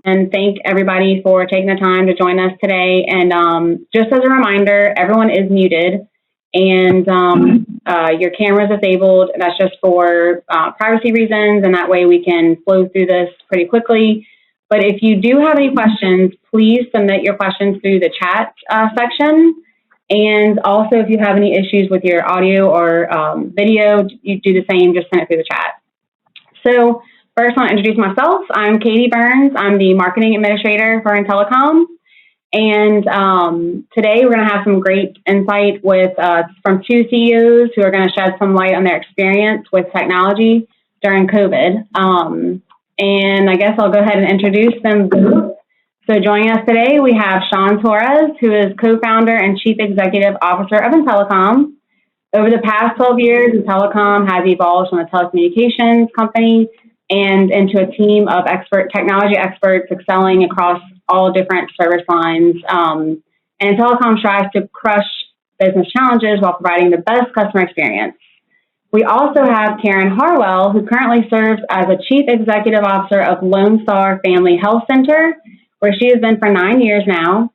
And thank everybody for taking the time to join us today. And just as a reminder, everyone is muted and your camera is disabled. That's just for privacy reasons, and that way we can flow through this pretty quickly. But if you do have any questions, please submit your questions through the chat section. And also, if you have any issues with your audio or video, you do the same, just send it through the chat. So first, I want to introduce myself. I'm Katie Burns. I'm the marketing administrator for In-Telecom. And today we're going to have some great insight with from two CEOs who are going to shed some light on their experience with technology during COVID. And I guess I'll go ahead and introduce them both. So joining us today, we have Shawn Torres, who is co-founder and chief executive officer of In-Telecom. Over the past 12 years, In-Telecom has evolved from a telecommunications company and into a team of technology experts excelling across all different service lines. And In-Telecom strives to crush business challenges while providing the best customer experience. We also have Karen Harwell, who currently serves as a chief executive officer of Lone Star Family Health Center, where she has been for 9 years now.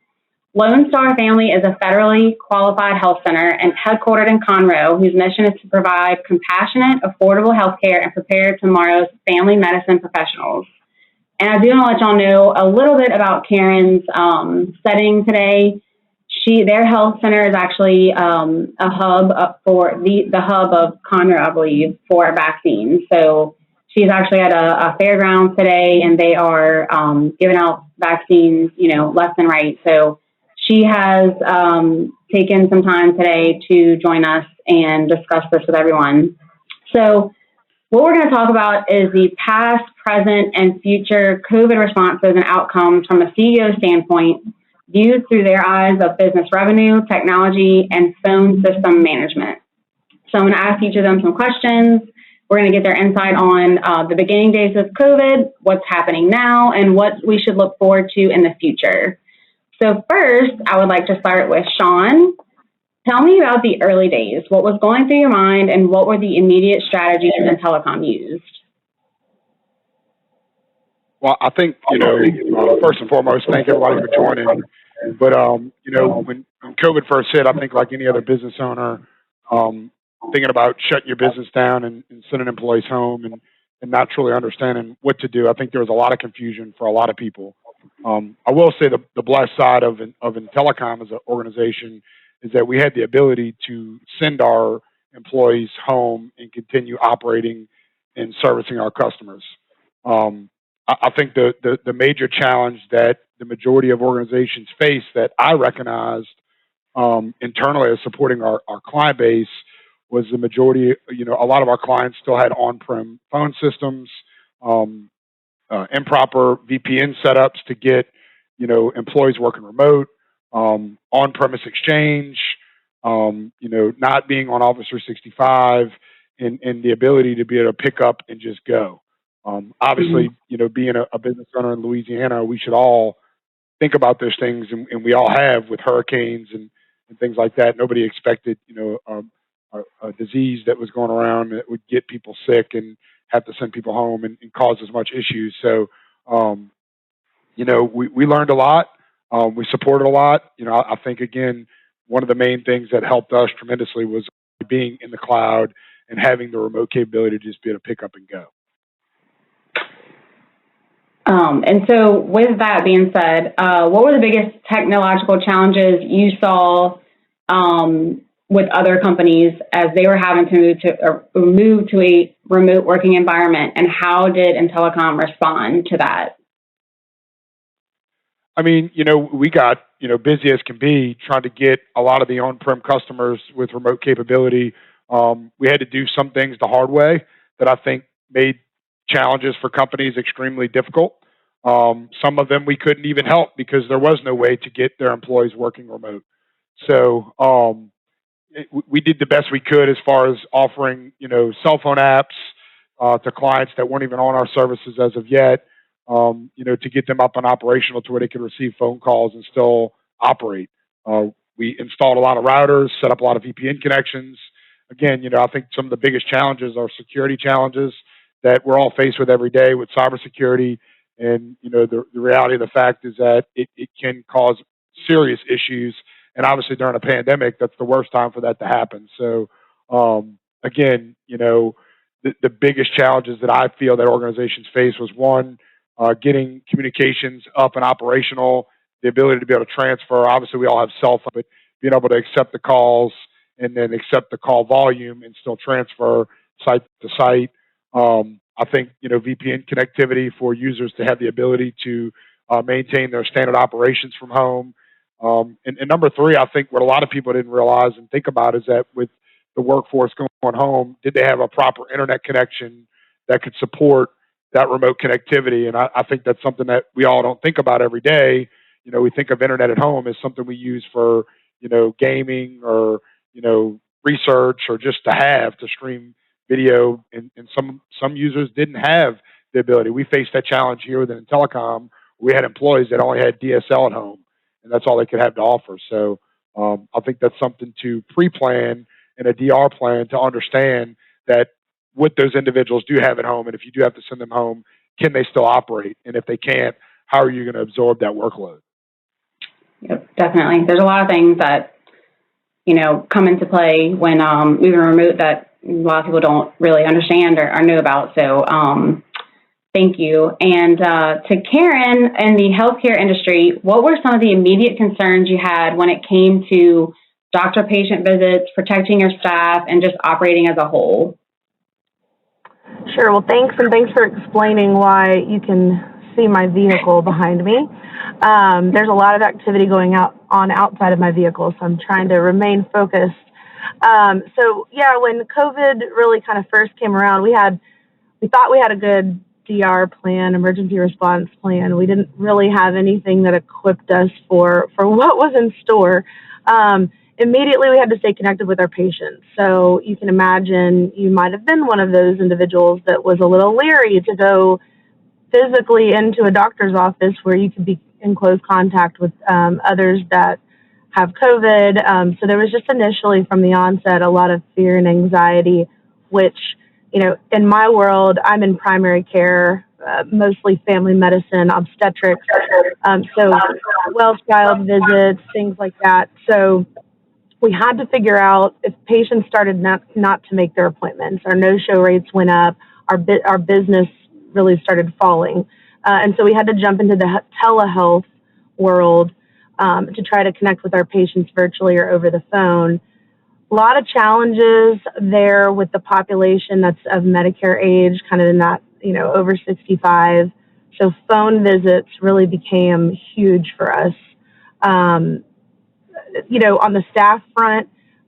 Lone Star Family is a federally qualified health center and headquartered in Conroe, whose mission is to provide compassionate, affordable health care and prepare tomorrow's family medicine professionals. And I do want to let y'all know a little bit about Karen's setting today. Their health center is actually a hub for the hub of Conroe, I believe, for vaccines. So she's actually at a fairgrounds today, and they are giving out vaccines, left and right. So she has taken some time today to join us and discuss this with everyone. So what we're going to talk about is the past, present, and future COVID responses and outcomes from a CEO standpoint, viewed through their eyes of business revenue, technology, and phone system management. So I'm going to ask each of them some questions. We're going to get their insight on the beginning days of COVID, what's happening now, and what we should look forward to in the future. So first, I would like to start with Shawn. Tell me about the early days. What was going through your mind, and what were the immediate strategies that Telecom used? Well, I think, first and foremost, thank everybody for joining. But, when COVID first hit, I think like any other business owner, thinking about shutting your business down and sending employees home and not truly understanding what to do, I think there was a lot of confusion for a lot of people. I will say the blessed side of In-Telecom as an organization is that we had the ability to send our employees home and continue operating and servicing our customers. I think the major challenge that the majority of organizations face that I recognized internally as supporting our client base was the majority, a lot of our clients still had on-prem phone systems, improper VPN setups to get, employees working remote, on-premise exchange, not being on Office 365, and the ability to be able to pick up and just go. Obviously, being a business owner in Louisiana, we should all think about those things, and we all have with hurricanes and things like that. Nobody expected, a disease that was going around that would get people sick and have to send people home and cause as much issues. So, we learned a lot. We supported a lot. I think, again, one of the main things that helped us tremendously was being in the cloud and having the remote capability to just be able to pick up and go. And so with that being said, what were the biggest technological challenges you saw with other companies as they were having to move to a remote working environment, and how did In-Telecom respond to that? I mean, we got, busy as can be trying to get a lot of the on-prem customers with remote capability. We had to do some things the hard way that I think made challenges for companies extremely difficult. Some of them we couldn't even help because there was no way to get their employees working remote. So we did the best we could as far as offering, cell phone apps to clients that weren't even on our services as of yet, to get them up and operational to where they could receive phone calls and still operate. We installed a lot of routers, set up a lot of VPN connections. Again, I think some of the biggest challenges are security challenges that we're all faced with every day with cybersecurity. And, the reality of the fact is that it can cause serious issues. And obviously during a pandemic, that's the worst time for that to happen. So, again, the biggest challenges that I feel that organizations face was one, getting communications up and operational, the ability to be able to transfer. Obviously, we all have cell phones, but being able to accept the calls and then accept the call volume and still transfer site to site. I think, VPN connectivity for users to have the ability to maintain their standard operations from home. And number three, I think what a lot of people didn't realize and think about is that with the workforce going home, did they have a proper internet connection that could support that remote connectivity? And I think that's something that we all don't think about every day. We think of internet at home as something we use for, gaming or, research or just to stream video. And some users didn't have the ability. We faced that challenge here with In-Telecom. We had employees that only had DSL at home, and that's all they could have to offer. So I think that's something to pre-plan and a DR plan to understand that what those individuals do have at home, and if you do have to send them home, can they still operate? And if they can't, how are you going to absorb that workload? Yep, definitely. There's a lot of things that, come into play when moving remote that a lot of people don't really understand or know about. So thank you. And to Karen, in the healthcare industry, what were some of the immediate concerns you had when it came to doctor-patient visits, protecting your staff, and just operating as a whole? Sure. Well, thanks for explaining why you can see my vehicle behind me. There's a lot of activity going on outside of my vehicle, so I'm trying to remain focused. When COVID really kind of first came around, we thought we had a good DR plan, emergency response plan. We didn't really have anything that equipped us for what was in store. Immediately, we had to stay connected with our patients. So you can imagine you might have been one of those individuals that was a little leery to go physically into a doctor's office where you could be in close contact with others that have COVID. So there was just initially from the onset a lot of fear and anxiety, which, in my world, I'm in primary care, mostly family medicine, obstetrics, so Wells child visits, things like that. So we had to figure out if patients started not to make their appointments, our no-show rates went up, our business really started falling. And so we had to jump into the telehealth world to try to connect with our patients virtually or over the phone. A lot of challenges there with the population that's of Medicare age, kind of in that, over 65. So phone visits really became huge for us. On the staff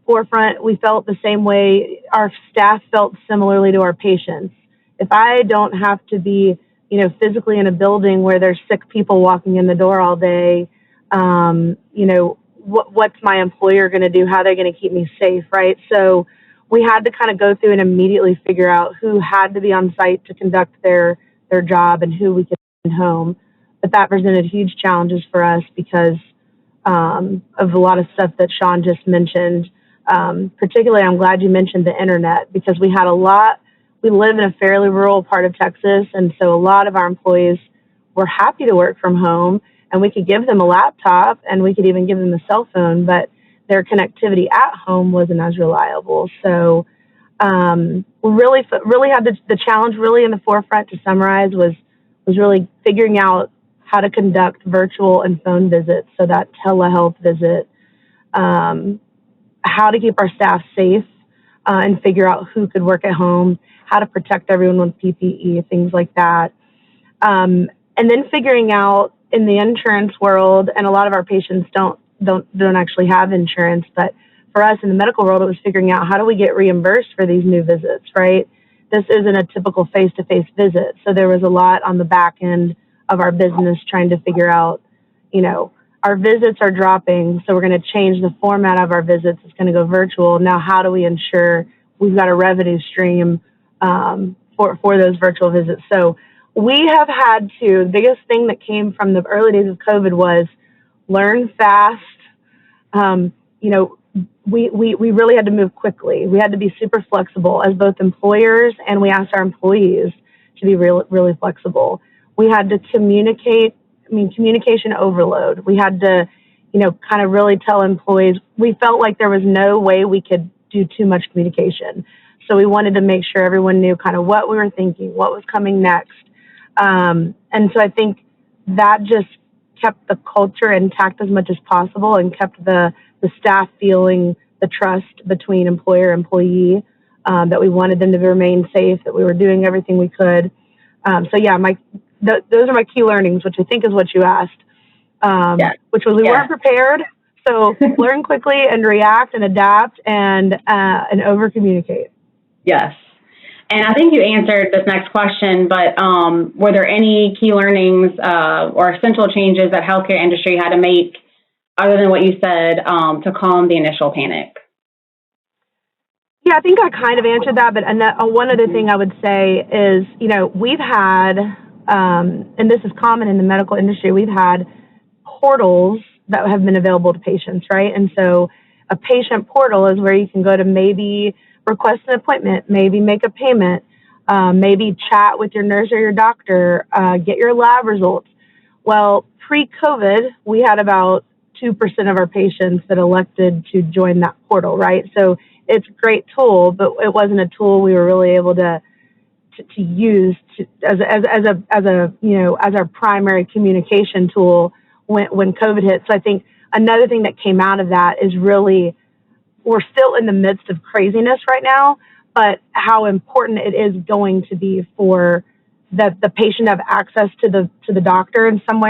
forefront, we felt the same way. Our staff felt similarly to our patients. If I don't have to be, physically in a building where there's sick people walking in the door all day, what's my employer going to do? How are they going to keep me safe, right? So we had to kind of go through and immediately figure out who had to be on site to conduct their job and who we could send home. But that presented huge challenges for us because of a lot of stuff that Shawn just mentioned. Particularly, I'm glad you mentioned the internet because we live in a fairly rural part of Texas, and so a lot of our employees were happy to work from home, and we could give them a laptop, and we could even give them a cell phone, but their connectivity at home wasn't as reliable. So we really had the challenge really in the forefront to summarize was really figuring out how to conduct virtual and phone visits, so that telehealth visit, how to keep our staff safe and figure out who could work at home, how to protect everyone with PPE, things like that. And then figuring out in the insurance world, and a lot of our patients don't actually have insurance, but for us in the medical world, it was figuring out how do we get reimbursed for these new visits, right? This isn't a typical face-to-face visit. So there was a lot on the back end of our business trying to figure out, our visits are dropping, so we're going to change the format of our visits. It's going to go virtual. Now, how do we ensure we've got a revenue stream for those virtual visits? So we have had to, the biggest thing that came from the early days of COVID was learn fast, we really had to move quickly. We had to be super flexible as both employers, and we asked our employees to be really flexible. We had to communicate, communication overload. We had to, kind of really tell employees, we felt like there was no way we could do too much communication. So we wanted to make sure everyone knew kind of what we were thinking, what was coming next. And so I think that just kept the culture intact as much as possible and kept the staff feeling the trust between employer and employee, that we wanted them to remain safe, that we were doing everything we could. So yeah, those are my key learnings, which I think is what you asked, which was we weren't prepared. So learn quickly and react and adapt and over communicate. Yes. And I think you answered this next question, but were there any key learnings or essential changes that healthcare industry had to make, other than what you said, to calm the initial panic? Yeah, I think I kind of answered that, but one other thing I would say is, we've had, and this is common in the medical industry, we've had portals that have been available to patients, right? And so a patient portal is where you can go to maybe request an appointment, maybe make a payment, maybe chat with your nurse or your doctor, get your lab results. Well, pre-COVID, we had about 2% of our patients that elected to join that portal, right? So it's a great tool, but it wasn't a tool we were really able to use as our primary communication tool when COVID hit. So I think another thing that came out of that is really, we're still in the midst of craziness right now, but how important it is going to be for the patient to have access to the doctor in some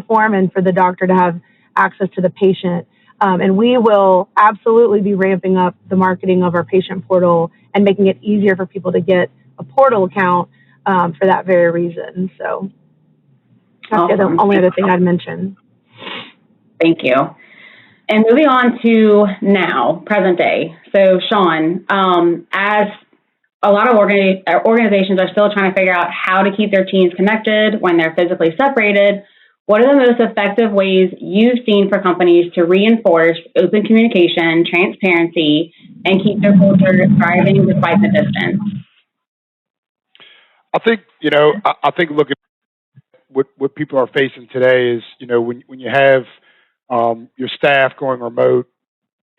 form, and for the doctor to have access to the patient. And we will absolutely be ramping up the marketing of our patient portal and making it easier for people to get a portal account for that very reason. So that's the only other thing I'd mention. Thank you. And moving on to now, present day. So Shawn, as a lot of organizations are still trying to figure out how to keep their teams connected when they're physically separated, what are the most effective ways you've seen for companies to reinforce open communication, transparency, and keep their culture thriving despite the distance? I think, I think looking at what people are facing today is, when you have your staff going remote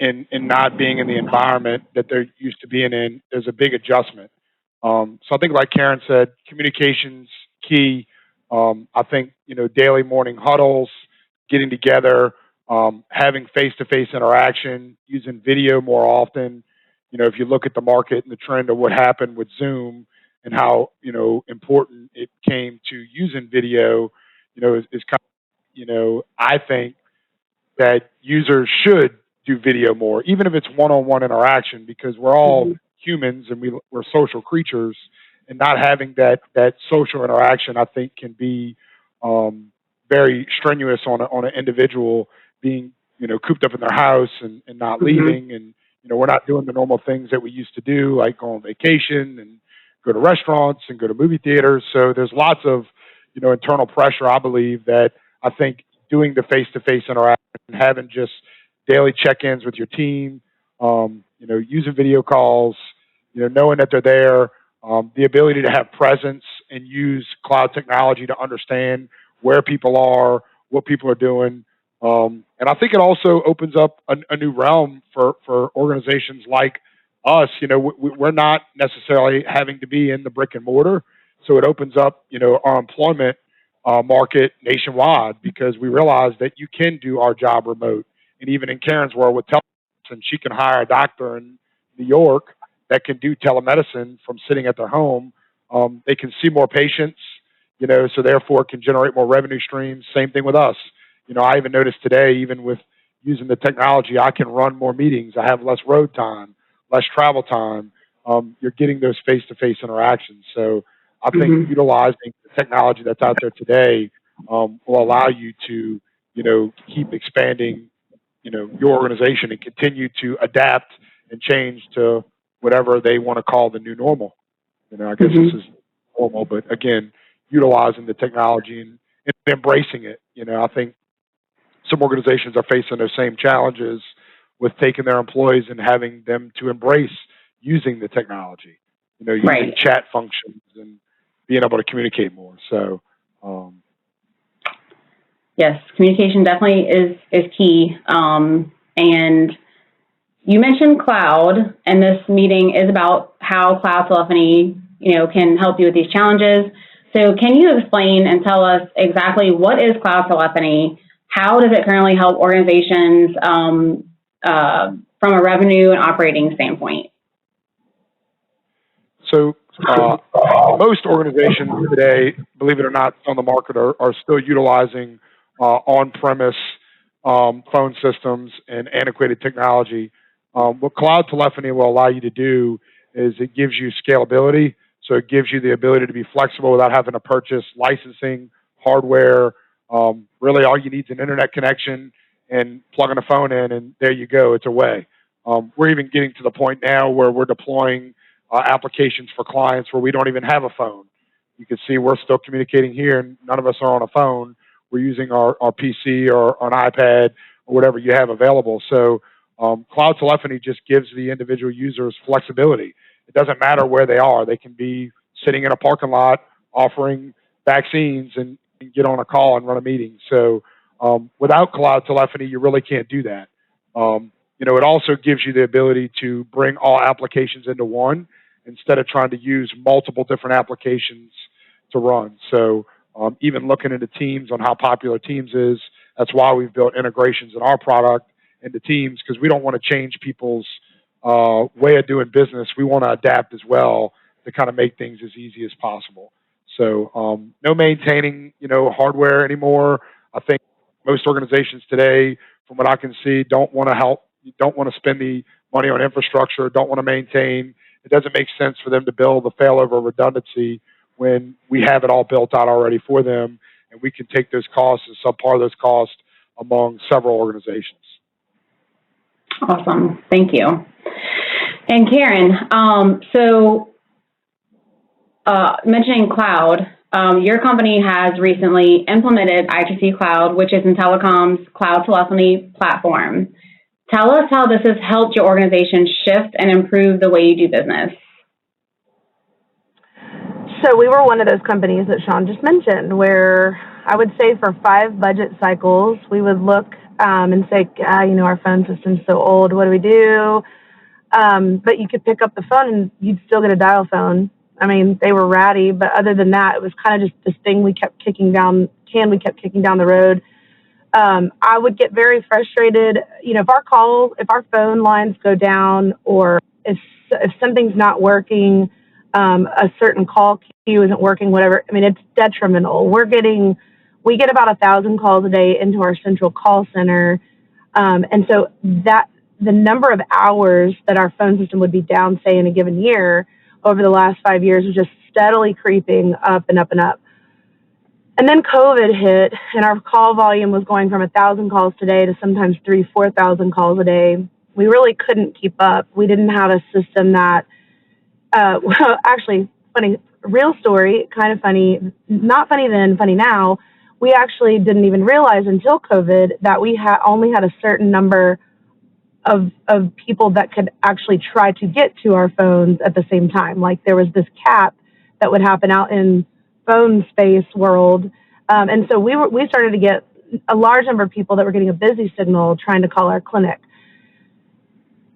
and not being in the environment that they're used to being in, there's a big adjustment. So I think, like Karen said, communication's key. I think, daily morning huddles, getting together, having face-to-face interaction, using video more often. If you look at the market and the trend of what happened with Zoom and how, important it came to using video, is kind of, I think that users should do video more, even if it's one-on-one interaction, because we're all humans and we're social creatures, and not having that social interaction, I think, can be very strenuous on an individual being, cooped up in their house and not leaving. And, we're not doing the normal things that we used to do, like go on vacation and go to restaurants and go to movie theaters. So there's lots of, internal pressure, I believe, that I think doing the face-to-face interaction, having just daily check-ins with your team, using video calls, knowing that they're there, the ability to have presence and use cloud technology to understand where people are, what people are doing. And I think it also opens up a new realm for organizations like us. We're not necessarily having to be in the brick and mortar. So it opens up, our employment market nationwide, because we realize that you can do our job remote. And even in Karen's world with telemedicine, she can hire a doctor in New York that can do telemedicine from sitting at their home. They can see more patients, so therefore can generate more revenue streams. Same thing with us. I even noticed today, even with using the technology, I can run more meetings. I have less road time, less travel time. You're getting those face-to-face interactions. So I think utilizing the technology that's out there today will allow you to, keep expanding, your organization and continue to adapt and change to whatever they want to call the new normal. I guess this is normal, but again, utilizing the technology and embracing it. I think some organizations are facing those same challenges with taking their employees and having them to embrace using the technology, using Right. chat functions and being able to communicate more. So, Yes, communication definitely is key. And you mentioned cloud, and this meeting is about how cloud telephony, can help you with these challenges. So can you explain and tell us exactly what is cloud telephony? How does it currently help organizations from a revenue and operating standpoint? So most organizations today, believe it or not, on the market are still utilizing on-premise phone systems and antiquated technology. What cloud telephony will allow you to do is it gives you scalability. So it gives you the ability to be flexible without having to purchase licensing, hardware. Really, all you need is an internet connection and plugging a phone in, and there you go. It's away. We're even getting to the point now where we're deploying applications for clients where we don't even have a phone. You can see we're still communicating here, and none of us are on a phone. We're using our PC or an iPad or whatever you have available. So cloud telephony just gives the individual users flexibility. It doesn't matter where they are. They can be sitting in a parking lot offering vaccines and get on a call and run a meeting. So without cloud telephony, you really can't do that. It also gives you the ability to bring all applications into one instead of trying to use multiple different applications to run. So even looking into Teams on how popular Teams is, that's why we've built integrations in our product into Teams, because we don't want to change people's way of doing business. We want to adapt as well to kind of make things as easy as possible. So no maintaining, hardware anymore. I think most organizations today, from what I can see, don't want to spend the money on infrastructure, don't want to maintain. It doesn't make sense for them to build the failover redundancy when we have it all built out already for them, and we can take those costs and subpar those costs among several organizations. Awesome. Thank you. And Karen, mentioning cloud, your company has recently implemented ITC Cloud, which is In-Telecom's cloud telephony platform. Tell us how this has helped your organization shift and improve the way you do business. So we were one of those companies that Shawn just mentioned, where I would say for 5 budget cycles, we would look and say, our phone system's so old, what do we do? But you could pick up the phone and you'd still get a dial phone. I mean, they were ratty, but other than that, it was kind of just this thing we kept kicking down the road. I would get very frustrated, if our phone lines go down, or if something's not working, a certain call queue isn't working, whatever. I mean, it's detrimental. We get about 1,000 calls a day into our central call center. And so the number of hours that our phone system would be down, say, in a given year over the last 5 years was just steadily creeping up and up and up. And then COVID hit, and our call volume was going from 1,000 calls today to sometimes 3,000-4,000 calls a day. We really couldn't keep up. We didn't have a system that, actually, funny, real story, kind of funny, not funny then, funny now. We actually didn't even realize until COVID that we only had a certain number of people that could actually try to get to our phones at the same time. Like there was this cap that would happen out in phone space world. And so we started to get a large number of people that were getting a busy signal trying to call our clinic.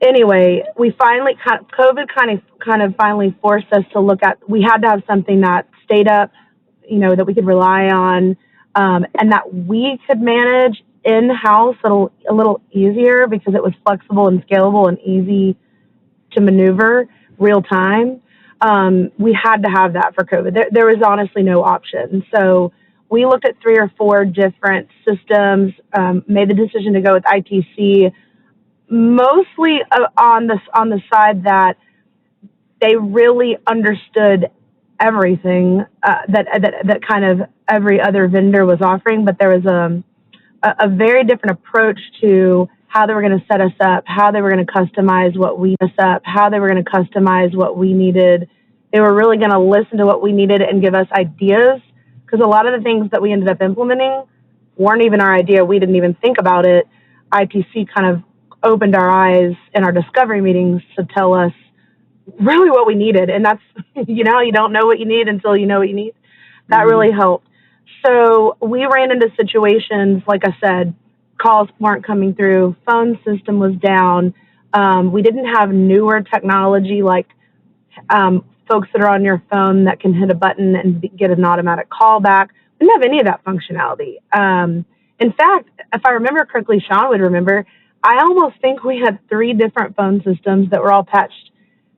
Anyway, COVID kind of finally forced us to look at, we had to have something that stayed up, that we could rely on, and that we could manage in-house a little easier because it was flexible and scalable and easy to maneuver real time. We had to have that for COVID. There was honestly no option. So we looked at 3 or 4 different systems, made the decision to go with ITC, mostly on the side that they really understood everything that kind of every other vendor was offering, but there was a very different approach to how they were going to set us up, how they were going to customize what we needed. They were really going to listen to what we needed and give us ideas, because a lot of the things that we ended up implementing weren't even our idea. We didn't even think about it. ITC kind of opened our eyes in our discovery meetings to tell us really what we needed. And that's, you don't know what you need until you know what you need. That really helped. So we ran into situations, like I said, calls weren't coming through, phone system was down. We didn't have newer technology like folks that are on your phone that can hit a button and get an automatic callback. We didn't have any of that functionality. In fact, if I remember correctly, Shawn would remember, I almost think we had 3 different phone systems that were all patched,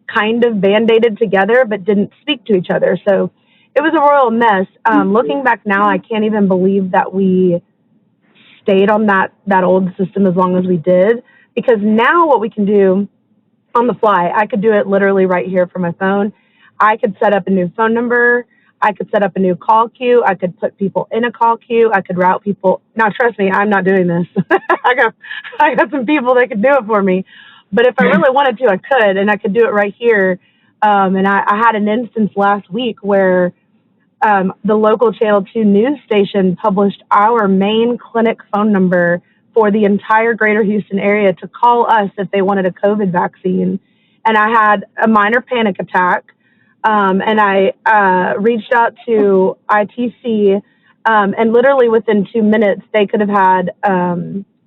kind of band-aided together, but didn't speak to each other. So it was a royal mess. Looking back now, I can't even believe that we stayed on that old system as long as we did, because now what we can do on the fly, I could do it literally right here from my phone. I could set up a new phone number. I could set up a new call queue. I could put people in a call queue. I could route people. Now, trust me, I'm not doing this. I got some people that could do it for me. But if I really wanted to, I could, and I could do it right here. And I had an instance last week where the local Channel 2 news station published our main clinic phone number for the entire greater Houston area to call us if they wanted a COVID vaccine. And I had a minor panic attack. And I reached out to ITC, and literally within 2 minutes, they could have had,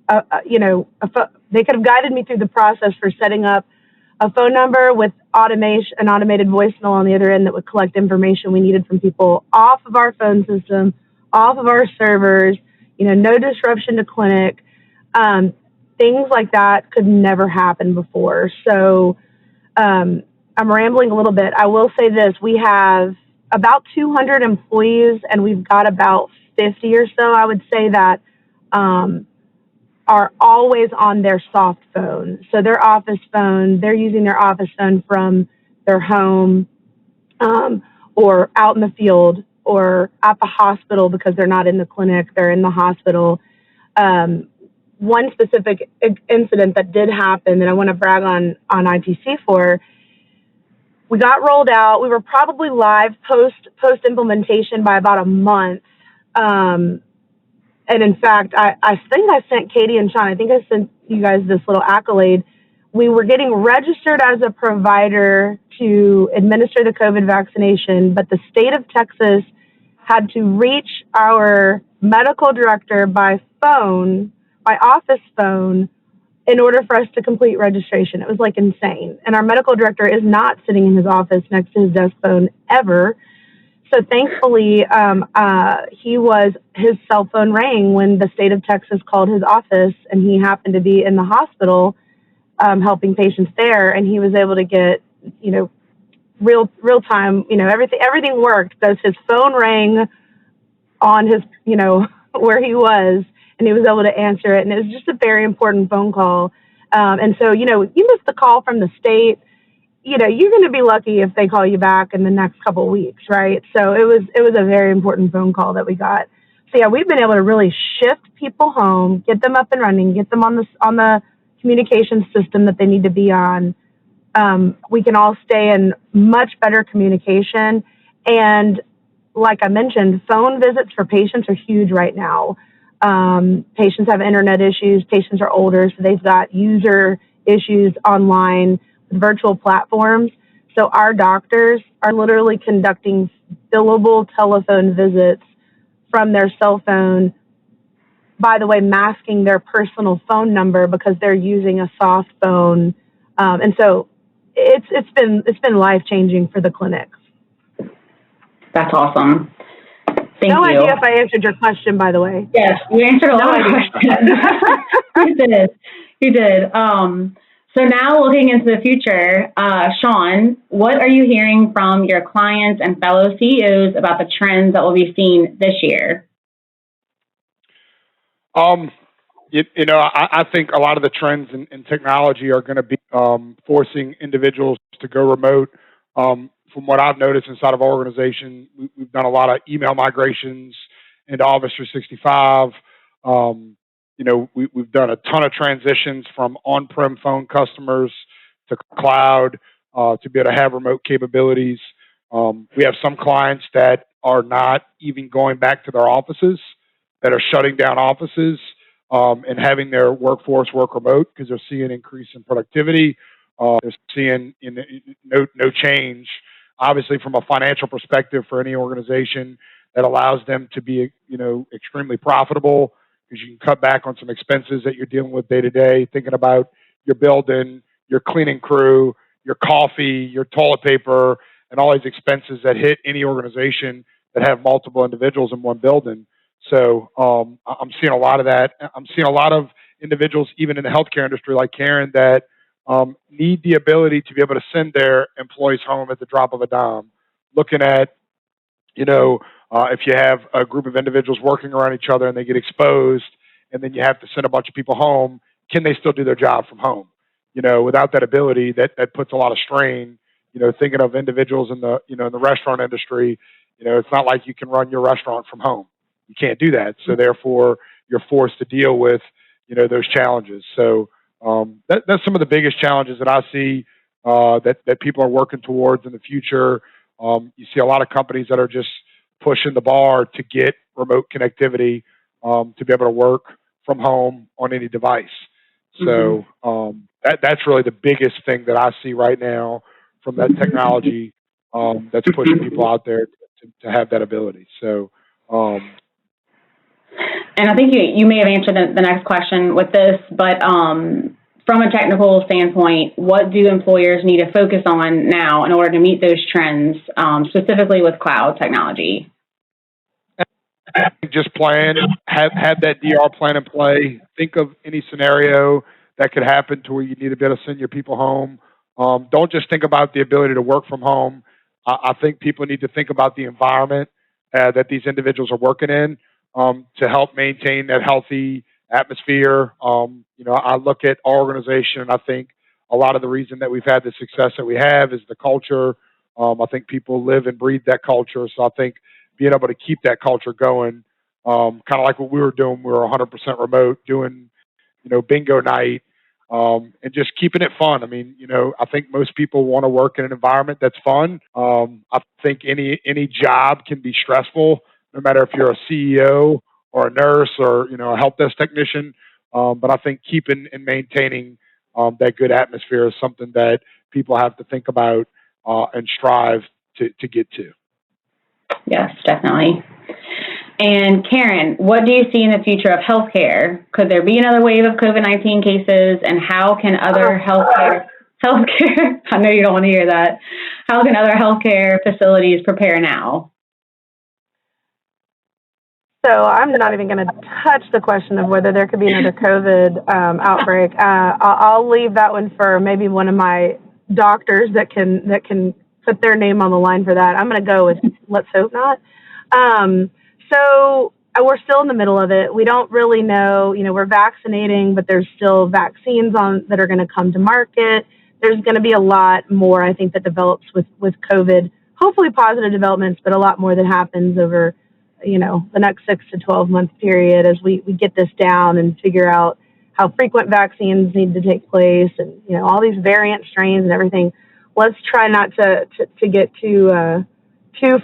they could have guided me through the process for setting up a phone number with an automated voicemail on the other end that would collect information we needed from people off of our phone system, off of our servers, no disruption to clinic. Things like that could never happen before. So I'm rambling a little bit. I will say this. We have about 200 employees, and we've got about 50 or so, I would say, that are always on their soft phone. So their office phone, they're using their office phone from their home or out in the field or at the hospital because they're not in the clinic, they're in the hospital. One specific incident that did happen that I want to brag on ITC for, we got rolled out. We were probably live post implementation by about a month. And in fact, I think I sent Katie and Shawn, I think I sent you guys this little accolade. We were getting registered as a provider to administer the COVID vaccination, but the state of Texas had to reach our medical director by office phone, in order for us to complete registration. It was like insane. And our medical director is not sitting in his office next to his desk phone ever. So thankfully, his cell phone rang when the state of Texas called his office, and he happened to be in the hospital helping patients there, and he was able to get, real time, everything worked because his phone rang on his, where he was, and he was able to answer it. And it was just a very important phone call. And so, you miss the call from the state, you're going to be lucky if they call you back in the next couple of weeks, right? So it was a very important phone call that we got. So yeah, we've been able to really shift people home, get them up and running, get them on the communication system that they need to be on. We can all stay in much better communication. And like I mentioned, phone visits for patients are huge right now. Patients have internet issues. Patients are older, so they've got user issues online, virtual platforms. So our doctors are literally conducting billable telephone visits from their cell phone, by the way, masking their personal phone number because they're using a soft phone. And so it's been life-changing for the clinic. That's awesome. Thank no you. idea if I answered your question, by the way. Yes, you answered a lot of questions. You did. So now looking into the future, Shawn, what are you hearing from your clients and fellow CEOs about the trends that will be seen this year? I think a lot of the trends in technology are going to be forcing individuals to go remote. From what I've noticed inside of our organization, we've done a lot of email migrations into Office 365. We've done a ton of transitions from on-prem phone customers to cloud to be able to have remote capabilities. We have some clients that are not even going back to their offices, that are shutting down offices and having their workforce work remote because they're seeing an increase in productivity. They're seeing no change, obviously, from a financial perspective for any organization that allows them to be, extremely profitable because you can cut back on some expenses that you're dealing with day to day, thinking about your building, your cleaning crew, your coffee, your toilet paper, and all these expenses that hit any organization that have multiple individuals in one building. So I'm seeing a lot of that. I'm seeing a lot of individuals, even in the healthcare industry, like Karen, that need the ability to be able to send their employees home at the drop of a dime. Looking at, if you have a group of individuals working around each other and they get exposed, and then you have to send a bunch of people home, can they still do their job from home? Without that ability, that puts a lot of strain. Thinking of individuals in the in the restaurant industry, it's not like you can run your restaurant from home. You can't do that. So therefore, you're forced to deal with those challenges. So that's some of the biggest challenges that I see that people are working towards in the future. You see a lot of companies that are just pushing the bar to get remote connectivity to be able to work from home on any device. So that's really the biggest thing that I see right now from that technology that's pushing people out there to have that ability. So, and I think you may have answered the next question with this, but from a technical standpoint, what do employers need to focus on now in order to meet those trends, specifically with cloud technology? Just plan, have that DR plan in play. Think of any scenario that could happen to where you need to be able to send your people home. Don't just think about the ability to work from home. I think people need to think about the environment that these individuals are working in to help maintain that healthy atmosphere. I look at our organization and I think a lot of the reason that we've had the success that we have is the culture. I think people live and breathe that culture. So I think being able to keep that culture going, kind of like what we were doing, we were 100% remote doing, bingo night, and just keeping it fun. I mean, I think most people want to work in an environment that's fun. I think any job can be stressful, no matter if you're a CEO or a nurse or, a help desk technician. But I think keeping and maintaining that good atmosphere is something that people have to think about and strive to get to. Yes, definitely. And Karen, what do you see in the future of healthcare? Could there be another wave of COVID-19 cases? And how can other healthcare, I know you don't want to hear that. How can other healthcare facilities prepare now? So I'm not even going to touch the question of whether there could be another COVID outbreak. I'll leave that one for maybe one of my doctors that can put their name on the line for that. I'm going to go with let's hope not. So we're still in the middle of it. We don't really know. We're vaccinating, but there's still vaccines that are going to come to market. There's going to be a lot more, I think, that develops with COVID. Hopefully positive developments, but a lot more that happens over the next 6 to 12 month period as we get this down and figure out how frequent vaccines need to take place and, all these variant strains and everything. Let's try not to get too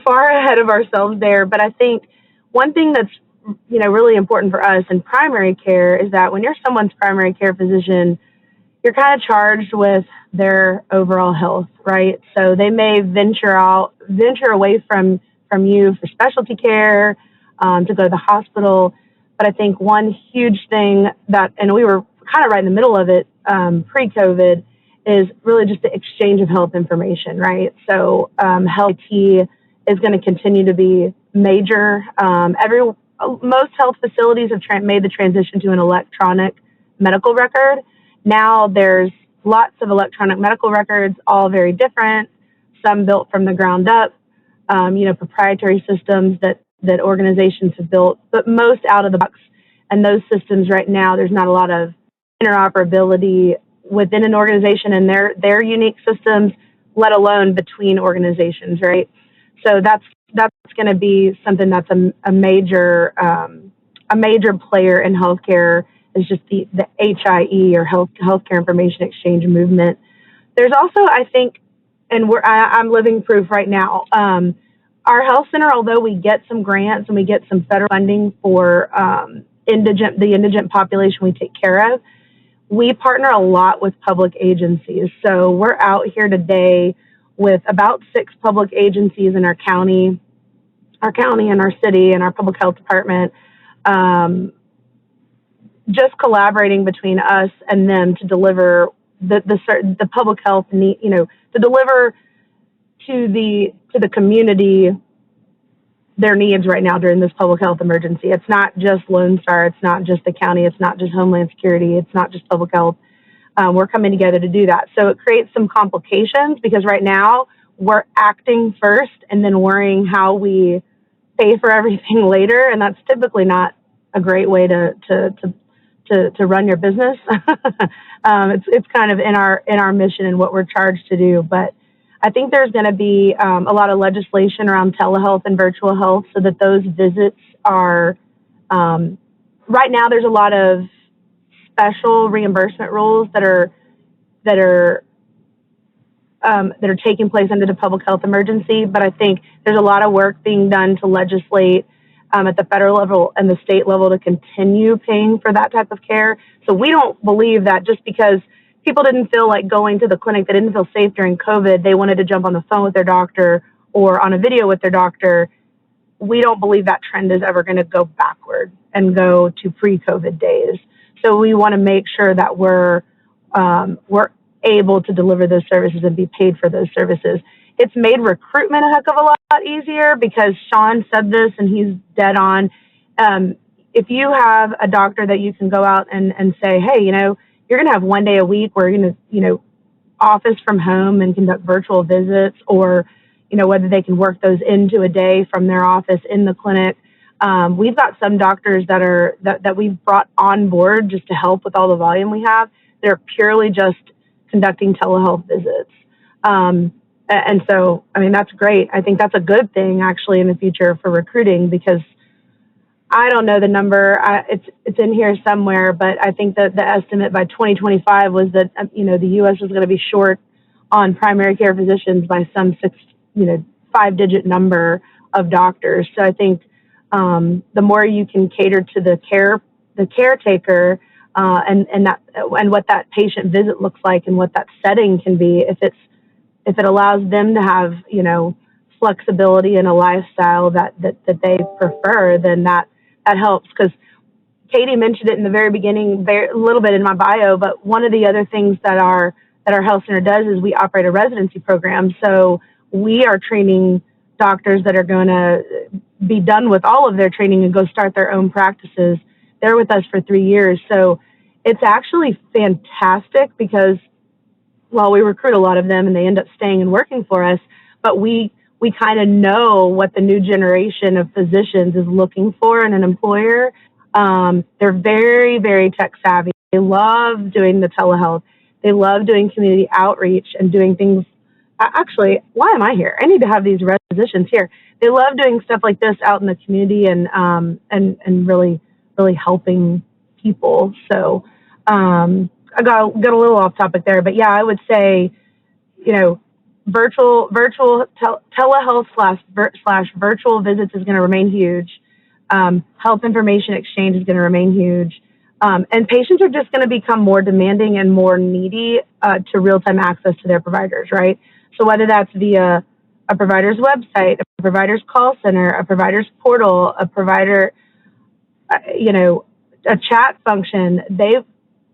far ahead of ourselves there. But I think one thing that's, really important for us in primary care is that when you're someone's primary care physician, you're kind of charged with their overall health, right? So they may venture away from you for specialty care, to go to the hospital. But I think one huge thing and we were kind of right in the middle of it pre-COVID, is really just the exchange of health information, right? So health IT is going to continue to be major. Most health facilities have made the transition to an electronic medical record. Now there's lots of electronic medical records, all very different, some built from the ground up, proprietary systems that organizations have built, but most out of the box. And those systems right now, there's not a lot of interoperability within an organization and their unique systems, let alone between organizations, right? So that's going to be something that's a major player in healthcare is just the HIE or healthcare information exchange movement. There's also, I think, and I'm living proof right now. Our health center, although we get some grants and we get some federal funding for the indigent population we take care of, we partner a lot with public agencies. So we're out here today with about 6 public agencies in our county and our city and our public health department, just collaborating between us and them to deliver the public health need, to deliver to the community their needs right now during this public health emergency. It's not just Lone Star, it's not just the county, it's not just Homeland Security, it's not just public health. We're coming together to do that. So it creates some complications because right now we're acting first and then worrying how we pay for everything later, and that's typically not a great way to run your business. It's kind of in our mission and what we're charged to do. But I think there's going to be a lot of legislation around telehealth and virtual health so that those visits are, right now there's a lot of special reimbursement rules that are taking place under the public health emergency. But I think there's a lot of work being done to legislate at the federal level and the state level to continue paying for that type of care. So we don't believe that just because people didn't feel like going to the clinic, they didn't feel safe during COVID, they wanted to jump on the phone with their doctor or on a video with their doctor. We don't believe that trend is ever going to go backward and go to pre-COVID days. So we want to make sure that we're able to deliver those services and be paid for those services. It's made recruitment a heck of a lot easier because Shawn said this and he's dead on. If you have a doctor that you can go out and say, hey, you're going to have one day a week where you're going to, office from home and conduct virtual visits, or, whether they can work those into a day from their office in the clinic. We've got some doctors that we've brought on board just to help with all the volume we have. They're purely just conducting telehealth visits. And so, that's great. I think that's a good thing actually in the future for recruiting, because I don't know the number. It's in here somewhere, but I think that the estimate by 2025 was that, the U.S. was going to be short on primary care physicians by some 5-digit number of doctors. So I think the more you can cater to the caretaker and what that patient visit looks like and what that setting can be, if it allows them to have, flexibility in a lifestyle that they prefer, then that helps. Because Katie mentioned it in the very beginning, a little bit in my bio, but one of the other things that our health center does is we operate a residency program. So we are training doctors that are going to be done with all of their training and go start their own practices. They're with us for 3 years. So it's actually fantastic because, well, we recruit a lot of them and they end up staying and working for us, but we kind of know what the new generation of physicians is looking for in an employer. They're very, very tech savvy. They love doing the telehealth. They love doing community outreach and doing things. Actually, why am I here? I need to have these physicians here. They love doing stuff like this out in the community and really, really helping people. So I got a little off topic there, but yeah, I would say, telehealth slash virtual visits is going to remain huge. Health information exchange is going to remain huge. And patients are just going to become more demanding and more needy to real-time access to their providers, right? So whether that's via a provider's website, a provider's call center, a provider's portal, a provider, a chat function,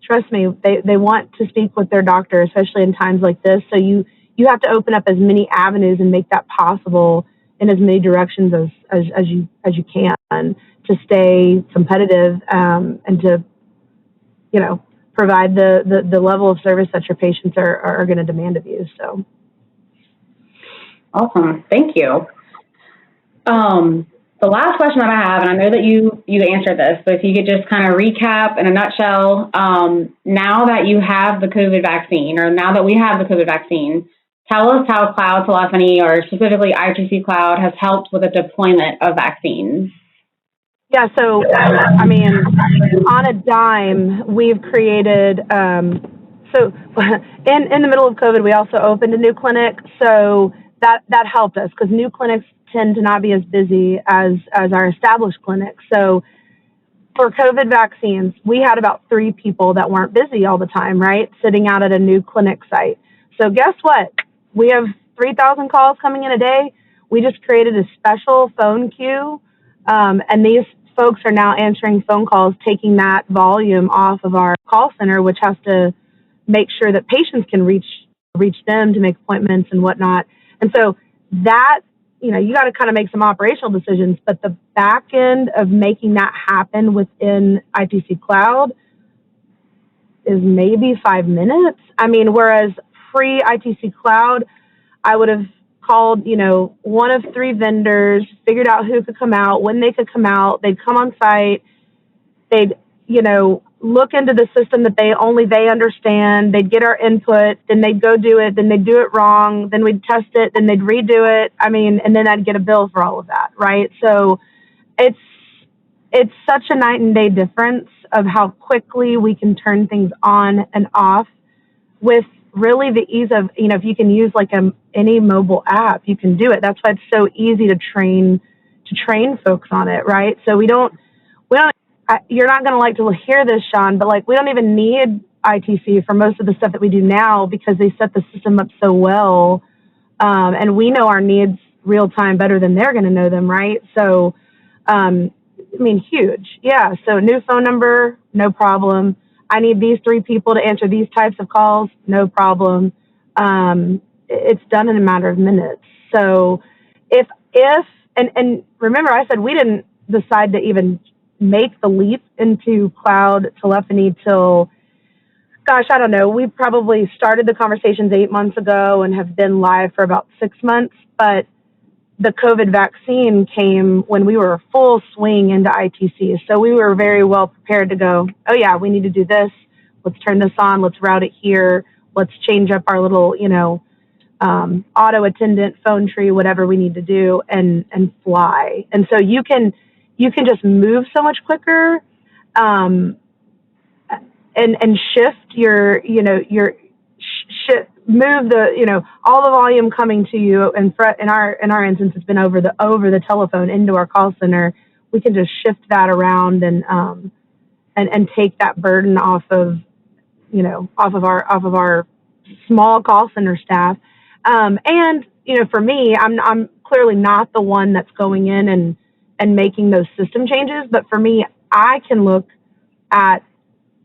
trust me, they want to speak with their doctor, especially in times like this. So you have to open up as many avenues and make that possible in as many directions as you can to stay competitive and to provide the level of service that your patients are going to demand of you. So awesome, thank you. The last question that I have, and I know that you answered this, but if you could just kind of recap in a nutshell, now that you have the COVID vaccine, or now that we have the COVID vaccine, tell us how cloud telephony, or specifically ITC Cloud, has helped with the deployment of vaccines. Yeah, so, on a dime, we've created, so in the middle of COVID, we also opened a new clinic, so that helped us, because new clinics tend to not be as busy as our established clinics. So for COVID vaccines, we had about 3 people that weren't busy all the time, right? Sitting out at a new clinic site. So guess what? We have 3,000 calls coming in a day. We just created a special phone queue, and these folks are now answering phone calls, taking that volume off of our call center, which has to make sure that patients can reach them to make appointments and whatnot. And so that, you got to kind of make some operational decisions, but the back end of making that happen within ITC Cloud is maybe 5 minutes. I mean, whereas pre-ITC Cloud, I would have called, one of 3 vendors, figured out who could come out, when they could come out. They'd come on site. They'd, look into the system that only they understand. They'd get our input, then they'd go do it, then they'd do it wrong, then we'd test it, then they'd redo it. I mean, and then I'd get a bill for all of that, right? So it's such a night and day difference of how quickly we can turn things on and off with really the ease of, if you can use like any mobile app, you can do it. That's why it's so easy to train folks on it, right? So you're not going to like to hear this, Shawn, but like we don't even need ITC for most of the stuff that we do now because they set the system up so well, and we know our needs real time better than they're going to know them, right? So, huge, yeah. So new phone number, no problem. I need these 3 people to answer these types of calls, no problem. It's done in a matter of minutes. So if and remember, I said we didn't decide to even make the leap into cloud telephony till, gosh, I don't know. We probably started the conversations 8 months ago and have been live for about 6 months. But the COVID vaccine came when we were full swing into ITC. So we were very well prepared to go, oh yeah, we need to do this. Let's turn this on. Let's route it here. Let's change up our little, auto attendant phone tree, whatever we need to do, and fly. And so you can just move so much quicker, and shift move the, all the volume coming to you. And in our instance, it's been over the telephone into our call center. We can just shift that around and take that burden off of our small call center staff. And for me, I'm clearly not the one that's going in and making those system changes. But for me, I can look at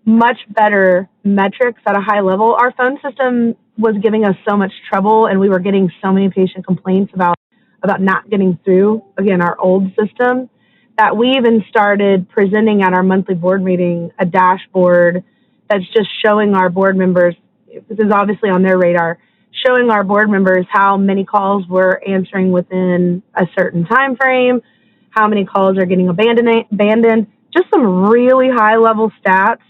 much better metrics at a high level. Our phone system was giving us so much trouble, and we were getting so many patient complaints about not getting through, again, our old system, that we even started presenting at our monthly board meeting a dashboard that's just showing our board members, this is obviously on their radar, showing our board members how many calls we're answering within a certain time frame, how many calls are getting abandoned, just some really high level stats.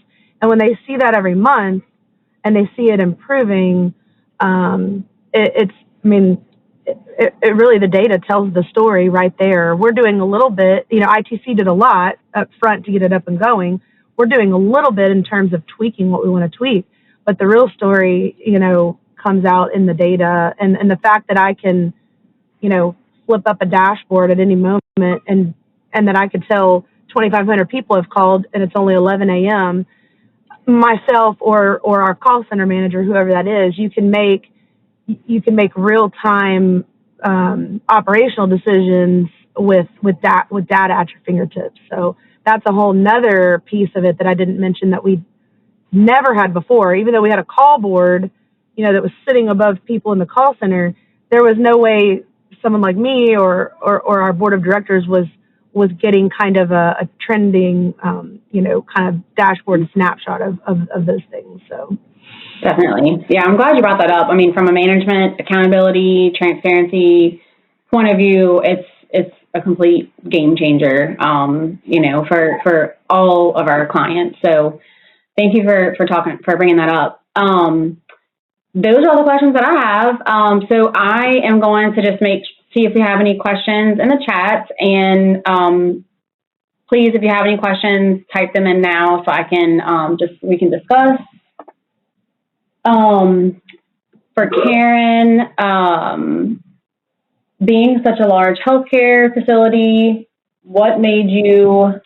And when they see that every month and they see it improving, it really, the data tells the story right there. We're doing a little bit, ITC did a lot up front to get it up and going. We're doing a little bit in terms of tweaking what we want to tweak, but the real story, comes out in the data, and the fact that I can, flip up a dashboard at any moment and that I could tell 2,500 people have called and it's only 11 a.m., myself or our call center manager, whoever that is, you can make real time operational decisions with data at your fingertips. So that's a whole nother piece of it that I didn't mention that we never had before. Even though we had a call board, that was sitting above people in the call center, there was no way someone like me or our board of directors was getting kind of a trending, kind of dashboard snapshot of those things. So definitely. Yeah, I'm glad you brought that up. I mean, from a management, accountability, transparency point of view, it's a complete game changer, for all of our clients. So thank you for bringing that up. Those are all the questions that I have. So I am going to just see if we have any questions in the chat. And please, if you have any questions, type them in now so I can we can discuss. For Karen, being such a large healthcare facility, what made you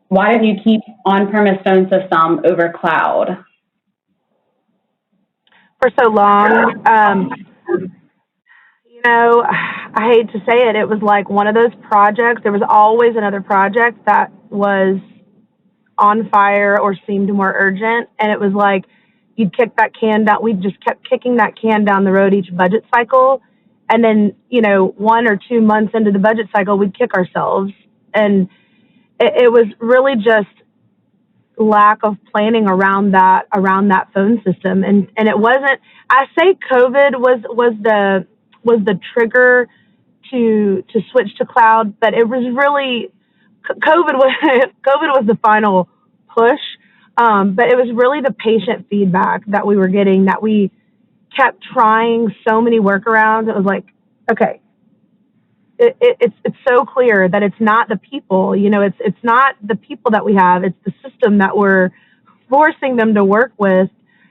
why did you keep on-premise phone system over cloud? For so long, you know, I hate to say it, it was like one of those projects. There was always another project that was on fire or seemed more urgent. And it was like, you'd kick that can down. We just kept kicking that can down the road each budget cycle. And then, you know, 1 or 2 months into the budget cycle, we'd kick ourselves. And it was really just lack of planning around that phone system. And it wasn't, I say COVID was the trigger to switch to cloud, but it was really, COVID was the final push. But it was really the patient feedback that we were getting, that we kept trying so many workarounds. It was like, okay, it's so clear that it's not the people, you know, it's not the people that we have, it's the system that we're forcing them to work with.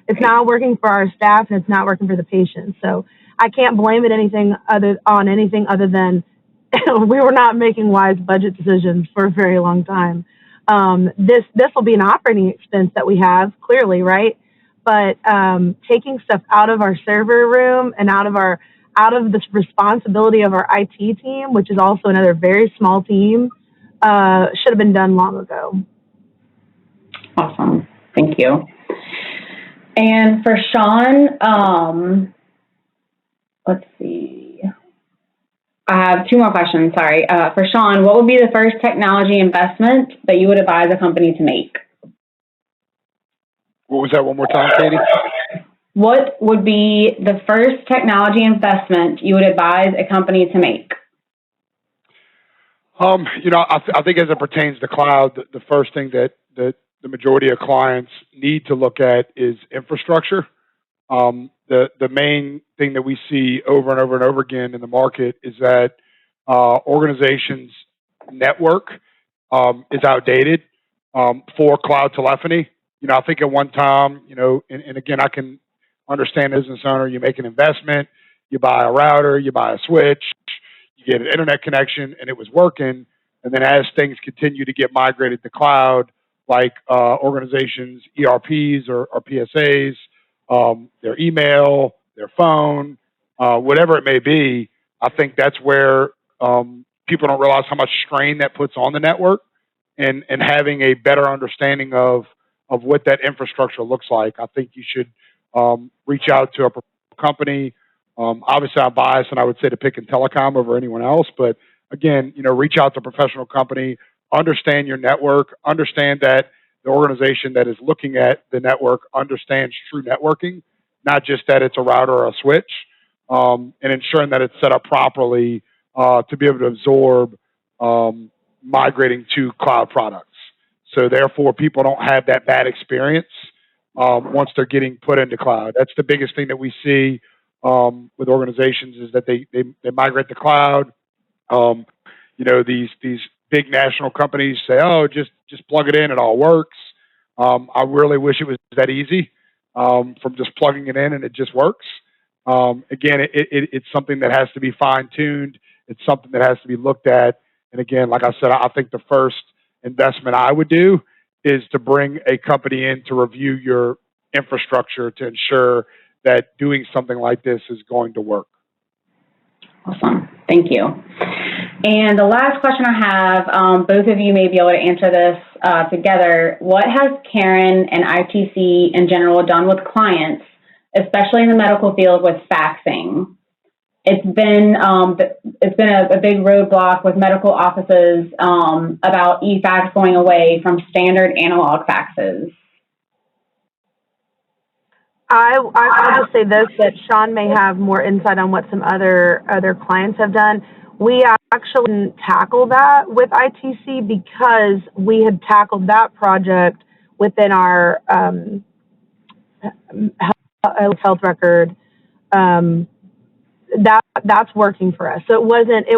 It's not working for our staff, and it's not working for the patients. So I can't blame it anything other than we were not making wise budget decisions for a very long time. This will be an operating expense that we have, clearly, right? But taking stuff out of our server room and out of this responsibility of our IT team, which is also another very small team, should have been done long ago. Awesome. Thank you. And for Shawn, let's see. I have 2 more questions, sorry. For Shawn, what would be the first technology investment that you would advise a company to make? What was that one more time, Katie? What would be the first technology investment you would advise a company to make? You know, I think as it pertains to cloud, the first thing that the majority of clients need to look at is infrastructure. The main thing that we see over and over and over again in the market is that organizations' network is outdated for cloud telephony. You know, I think at one time, you know, and again, I can understand as a business owner, you make an investment, you buy a router, you buy a switch, you get an internet connection, and it was working. And then as things continue to get migrated to cloud, like organizations, ERPs or PSAs, their email, their phone, whatever it may be, I think that's where people don't realize how much strain that puts on the network, and having a better understanding of what that infrastructure looks like. I think you should reach out to a company. Obviously, I'm biased, and I would say to pick In-Telecom over anyone else. But again, you know, reach out to a professional company, understand your network, understand that the organization that is looking at the network understands true networking, not just that it's a router or a switch, and ensuring that it's set up properly to be able to absorb migrating to cloud products. So therefore, people don't have that bad experience once they're getting put into cloud. That's the biggest thing that we see with organizations, is that they migrate to cloud. You know, these big national companies say, "Oh, just plug it in, it all works." I really wish it was that easy, from just plugging it in and it just works. Again, it's something that has to be fine-tuned. It's something that has to be looked at. And again, like I said, I think the first investment I would do is to bring a company in to review your infrastructure to ensure that doing something like this is going to work. Awesome. Thank you. And the last question I have, both of you may be able to answer this together. What has Karen and ITC in general done with clients, especially in the medical field, with faxing? It's been a big roadblock with medical offices about e-fax going away from standard analog faxes. I'll just say this, that Shawn may have more insight on what some other clients have done. We actually didn't tackle that with ITC because we had tackled that project within our health record. That's working for us. So it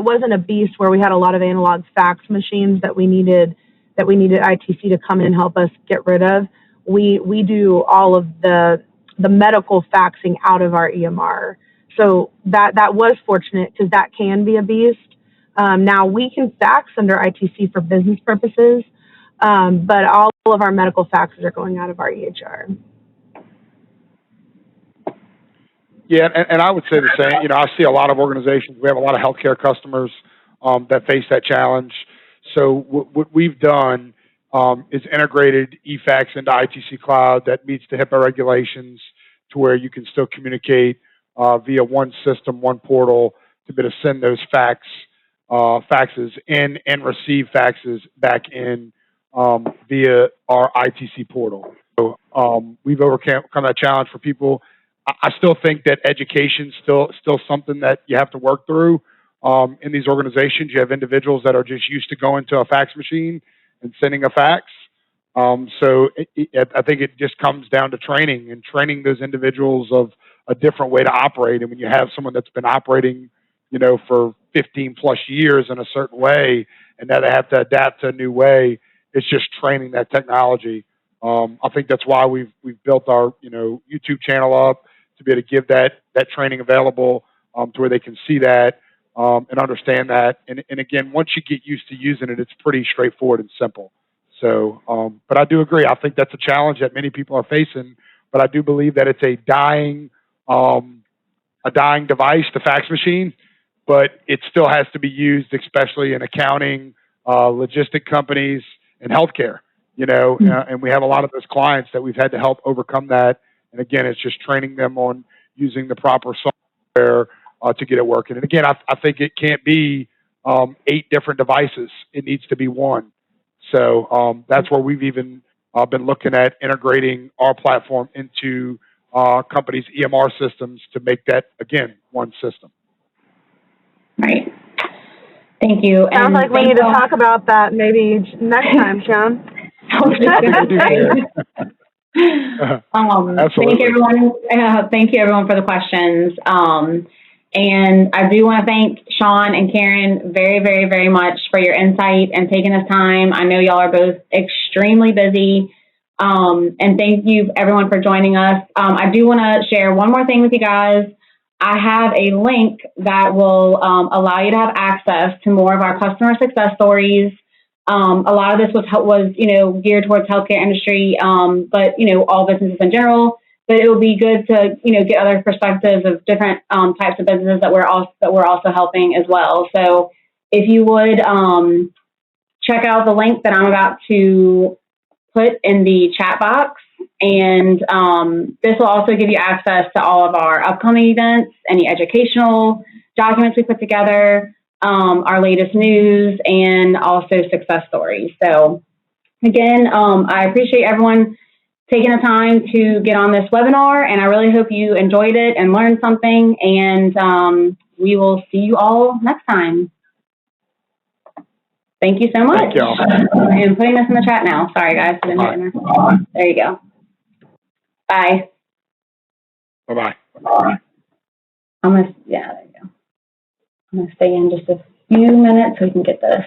wasn't a beast where we had a lot of analog fax machines that we needed ITC to come in and help us get rid of. We do all of the medical faxing out of our EMR. So that was fortunate, because that can be a beast. Now we can fax under ITC for business purposes, but all of our medical faxes are going out of our EHR. Yeah, and I would say the same. You know, I see a lot of organizations. We have a lot of healthcare customers that face that challenge. So what we've done is integrated eFax into ITC Cloud that meets the HIPAA regulations to where you can still communicate via one system, one portal, to be able to send those faxes in and receive faxes back in via our ITC portal. So we've overcome that challenge for people. I still think that education's still something that you have to work through in these organizations. You have individuals that are just used to going to a fax machine and sending a fax. So I think it just comes down to training and training those individuals of a different way to operate. And when you have someone that's been operating, you know, for 15 plus years in a certain way, and now they have to adapt to a new way, it's just training that technology. I think that's why we've built our, you know, YouTube channel up to be able to give that training available to where they can see that and understand that. And again, once you get used to using it, it's pretty straightforward and simple. So, but I do agree. I think that's a challenge that many people are facing. But I do believe that it's a dying device, the fax machine. But it still has to be used, especially in accounting, logistic companies, and healthcare. You know, and we have a lot of those clients that we've had to help overcome that. And again, it's just training them on using the proper software to get it working. And again, I think it can't be 8 different devices. It needs to be one. So that's where we've even been looking at integrating our platform into companies' EMR systems to make that, again, one system. Right. Thank you. Sounds like we need to talk about that maybe next time, Shawn. Thank you everyone for the questions. And I do want to thank Shawn and Karen very, very, very much for your insight and taking this time. I know y'all are both extremely busy. And thank you everyone for joining us. I do want to share one more thing with you guys. I have a link that will allow you to have access to more of our customer success stories. A lot of this was you know, geared towards healthcare industry, but you know, all businesses in general. But it will be good to, you know, get other perspectives of different types of businesses that we're also helping as well. So if you would check out the link that I'm about to put in the chat box, and this will also give you access to all of our upcoming events, any educational documents we put together, our latest news, and also success stories. So again, I appreciate everyone taking the time to get on this webinar, and I really hope you enjoyed it and learned something, and we will see you all next time. Thank you so much. Thank you. I'm putting this in the chat now. Sorry, guys. There you go. Bye. Bye-bye. There you go. I'm going to stay in just a few minutes so we can get this.